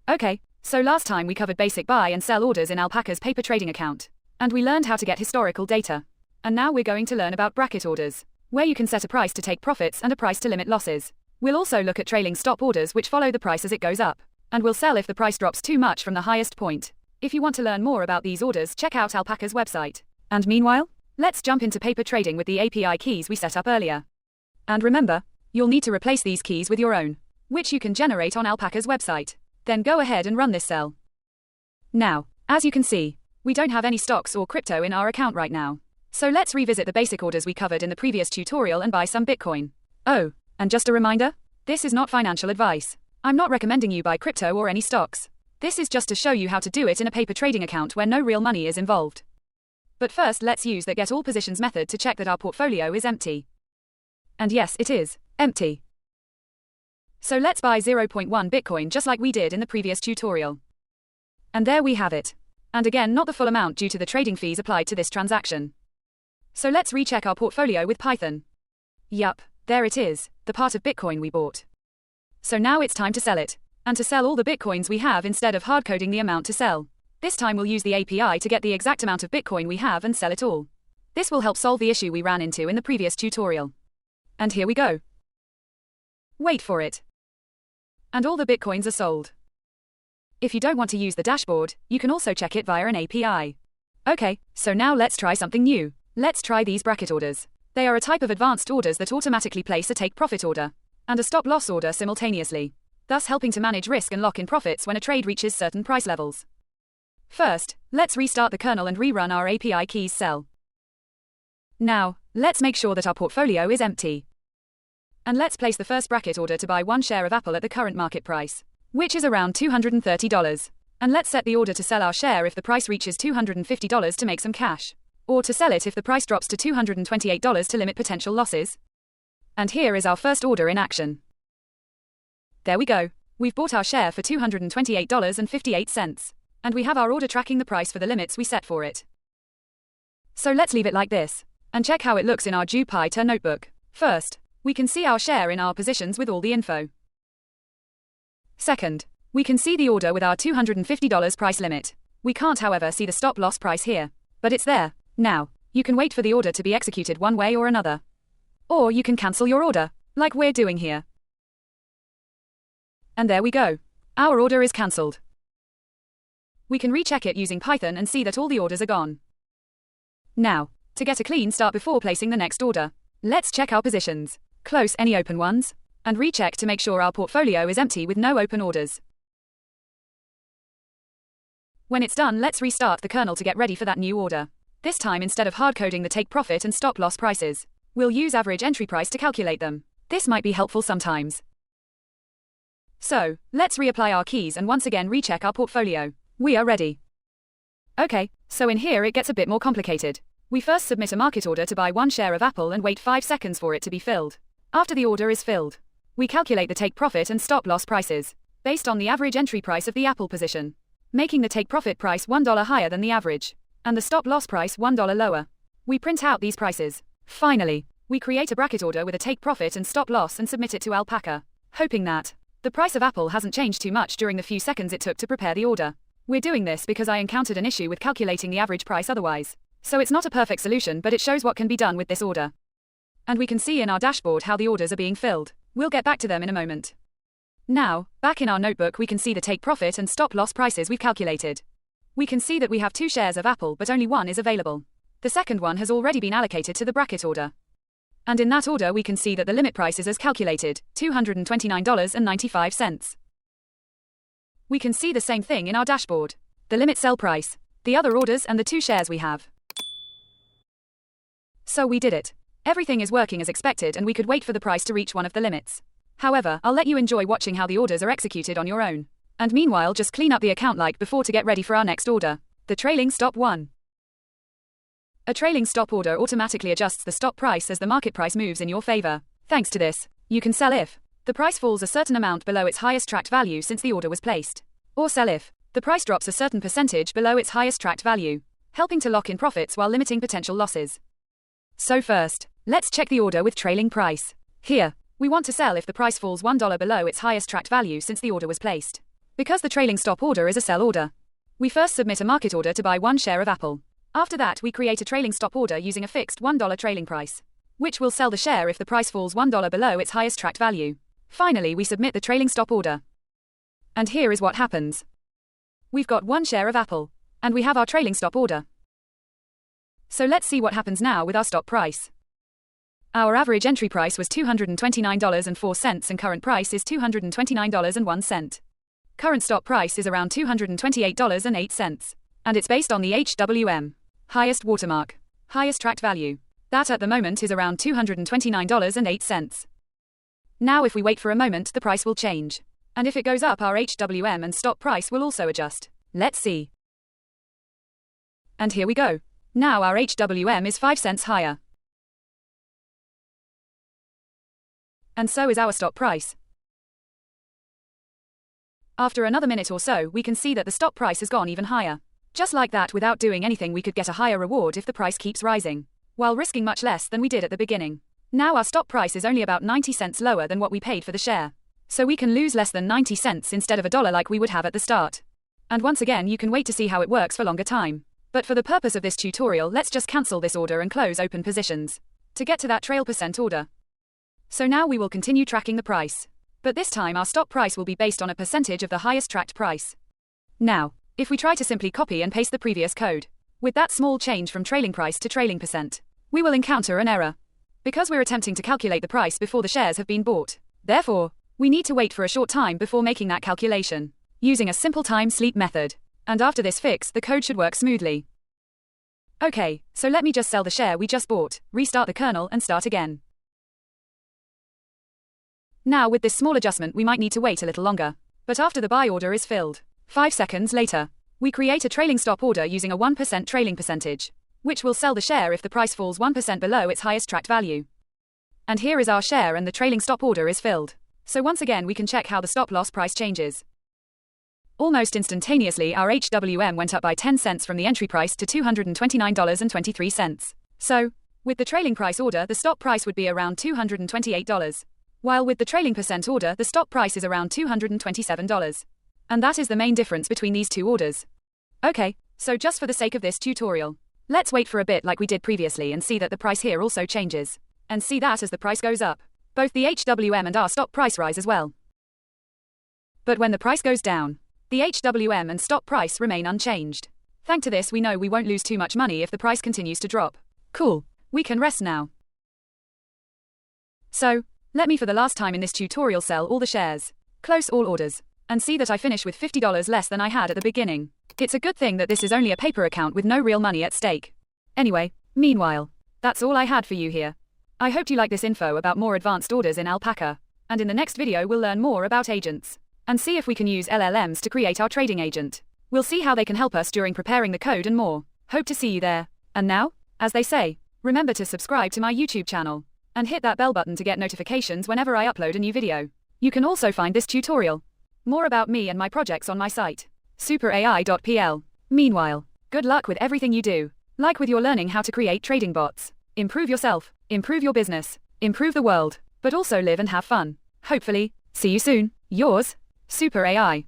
Okay, so last time we covered basic buy and sell orders in Alpaca's paper trading account. And we learned how to get historical data. And now we're going to learn about bracket orders, where you can set a price to take profits and a price to limit losses. We'll also look at trailing stop orders which follow the price as it goes up. And we'll sell if the price drops too much from the highest point. If you want to learn more about these orders, check out Alpaca's website. And meanwhile, let's jump into paper trading with the API keys we set up earlier. And remember, you'll need to replace these keys with your own, which you can generate on Alpaca's website. Then go ahead and run this cell. Now, as you can see, we don't have any stocks or crypto in our account right now. So let's revisit the basic orders we covered in the previous tutorial and buy some Bitcoin. Oh, and just a reminder, this is not financial advice. I'm not recommending you buy crypto or any stocks. This is just to show you how to do it in a paper trading account where no real money is involved. But first let's use the get all positions method to check that our portfolio is empty. And yes, it is empty. So let's buy 0.1 Bitcoin just like we did in the previous tutorial. And there we have it. And again, not the full amount due to the trading fees applied to this transaction. So let's recheck our portfolio with Python. Yup, there it is, the part of Bitcoin we bought. So now it's time to sell it. And to sell all the Bitcoins we have instead of hard-coding the amount to sell. This time we'll use the API to get the exact amount of Bitcoin we have and sell it all. This will help solve the issue we ran into in the previous tutorial. And here we go. Wait for it. And all the Bitcoins are sold. If you don't want to use the dashboard, you can also check it via an API. Okay, so now let's try something new. Let's try these bracket orders. They are a type of advanced orders that automatically place a take profit order and a stop loss order simultaneously, thus helping to manage risk and lock in profits when a trade reaches certain price levels. First, let's restart the kernel and rerun our API keys cell. Now, let's make sure that our portfolio is empty. And let's place the first bracket order to buy one share of Apple at the current market price, which is around $230. And let's set the order to sell our share if the price reaches $250 to make some cash. Or to sell it if the price drops to $228 to limit potential losses. And here is our first order in action. There we go. We've bought our share for $228.58. And we have our order tracking the price for the limits we set for it. So let's leave it like this, and check how it looks in our Jupyter notebook. First, we can see our share in our positions with all the info. Second, we can see the order with our $250 price limit. We can't, however, see the stop loss price here, but it's there. Now, you can wait for the order to be executed one way or another. Or you can cancel your order, like we're doing here. And there we go. Our order is cancelled. We can recheck it using Python and see that all the orders are gone. Now, to get a clean start before placing the next order, let's check our positions, close any open ones, and recheck to make sure our portfolio is empty with no open orders. When it's done, let's restart the kernel to get ready for that new order. This time, instead of hard-coding the take profit and stop loss prices, we'll use average entry price to calculate them. This might be helpful sometimes. So, let's reapply our keys and once again recheck our portfolio. We are ready. Okay, so in here it gets a bit more complicated. We first submit a market order to buy one share of Apple and wait 5 seconds for it to be filled. After the order is filled, we calculate the take profit and stop loss prices, based on the average entry price of the Apple position, making the take profit price $1 higher than the average, and the stop loss price $1 lower. We print out these prices. Finally, we create a bracket order with a take profit and stop loss and submit it to Alpaca, hoping that the price of Apple hasn't changed too much during the few seconds it took to prepare the order. We're doing this because I encountered an issue with calculating the average price otherwise. So it's not a perfect solution, but it shows what can be done with this order. And we can see in our dashboard how the orders are being filled. We'll get back to them in a moment. Now, back in our notebook we can see the take profit and stop loss prices we've calculated. We can see that we have 2 shares of Apple but only one is available. The second one has already been allocated to the bracket order. And in that order we can see that the limit price is as calculated, $229.95. We can see the same thing in our dashboard. The limit sell price, the other orders and the 2 shares we have. So we did it. Everything is working as expected and we could wait for the price to reach one of the limits. However, I'll let you enjoy watching how the orders are executed on your own. And meanwhile just clean up the account like before to get ready for our next order. The trailing stop 1. A trailing stop order automatically adjusts the stop price as the market price moves in your favor. Thanks to this, you can sell if the price falls a certain amount below its highest tracked value since the order was placed. Or sell if the price drops a certain percentage below its highest tracked value, helping to lock in profits while limiting potential losses. So first, let's check the order with trailing price. Here, we want to sell if the price falls $1 below its highest tracked value since the order was placed. Because the trailing stop order is a sell order. We first submit a market order to buy 1 share of Apple. After that, we create a trailing stop order using a fixed $1 trailing price, which will sell the share if the price falls $1 below its highest tracked value. Finally, we submit the trailing stop order. And here is what happens. We've got 1 share of Apple, and we have our trailing stop order. So let's see what happens now with our stop price. Our average entry price was $229.04 and current price is $229.01. Current stop price is around $228.08. And it's based on the HWM, highest watermark, highest tracked value. That at the moment is around $229.08. Now if we wait for a moment, the price will change. And if it goes up, our HWM and stop price will also adjust. Let's see. And here we go. Now our HWM is 5 cents higher. And so is our stop price. After another minute or so, we can see that the stop price has gone even higher. Just like that, without doing anything, we could get a higher reward if the price keeps rising, while risking much less than we did at the beginning. Now our stop price is only about 90 cents lower than what we paid for the share. So we can lose less than 90 cents instead of $1 like we would have at the start. And once again, you can wait to see how it works for longer time. But for the purpose of this tutorial, let's just cancel this order and close open positions to get to that trail percent order. So now we will continue tracking the price. But this time our stop price will be based on a percentage of the highest tracked price. Now, if we try to simply copy and paste the previous code, with that small change from trailing price to trailing percent, we will encounter an error. Because we're attempting to calculate the price before the shares have been bought. Therefore, we need to wait for a short time before making that calculation, using a simple time-sleep method. And after this fix, the code should work smoothly. Okay, so let me just sell the share we just bought, restart the kernel and start again. Now with this small adjustment we might need to wait a little longer. But after the buy order is filled, 5 seconds later, we create a trailing stop order using a 1% trailing percentage, which will sell the share if the price falls 1% below its highest tracked value. And here is our share and the trailing stop order is filled. So once again we can check how the stop loss price changes. Almost instantaneously our HWM went up by 10 cents from the entry price to $229.23. So, with the trailing price order the stop price would be around $228. While with the trailing percent order the stop price is around $227. And that is the main difference between these two orders. Okay, so just for the sake of this tutorial, let's wait for a bit like we did previously and see that the price here also changes. And see that as the price goes up, both the HWM and our stop price rise as well. But when the price goes down, the HWM and stop price remain unchanged. Thanks to this we know we won't lose too much money if the price continues to drop. Cool, we can rest now. So, let me for the last time in this tutorial sell all the shares, close all orders, and see that I finish with $50 less than I had at the beginning. It's a good thing that this is only a paper account with no real money at stake. Anyway, meanwhile, that's all I had for you here. I hope you like this info about more advanced orders in Alpaca, and in the next video we'll learn more about agents, and see if we can use LLMs to create our trading agent. We'll see how they can help us during preparing the code and more. Hope to see you there. And now, as they say, remember to subscribe to my YouTube channel, and hit that bell button to get notifications whenever I upload a new video. You can also find this tutorial, more about me and my projects on my site, superai.pl. Meanwhile, good luck with everything you do, like with your learning how to create trading bots. Improve yourself, improve your business, improve the world, but also live and have fun. Hopefully, see you soon. Yours, Super AI.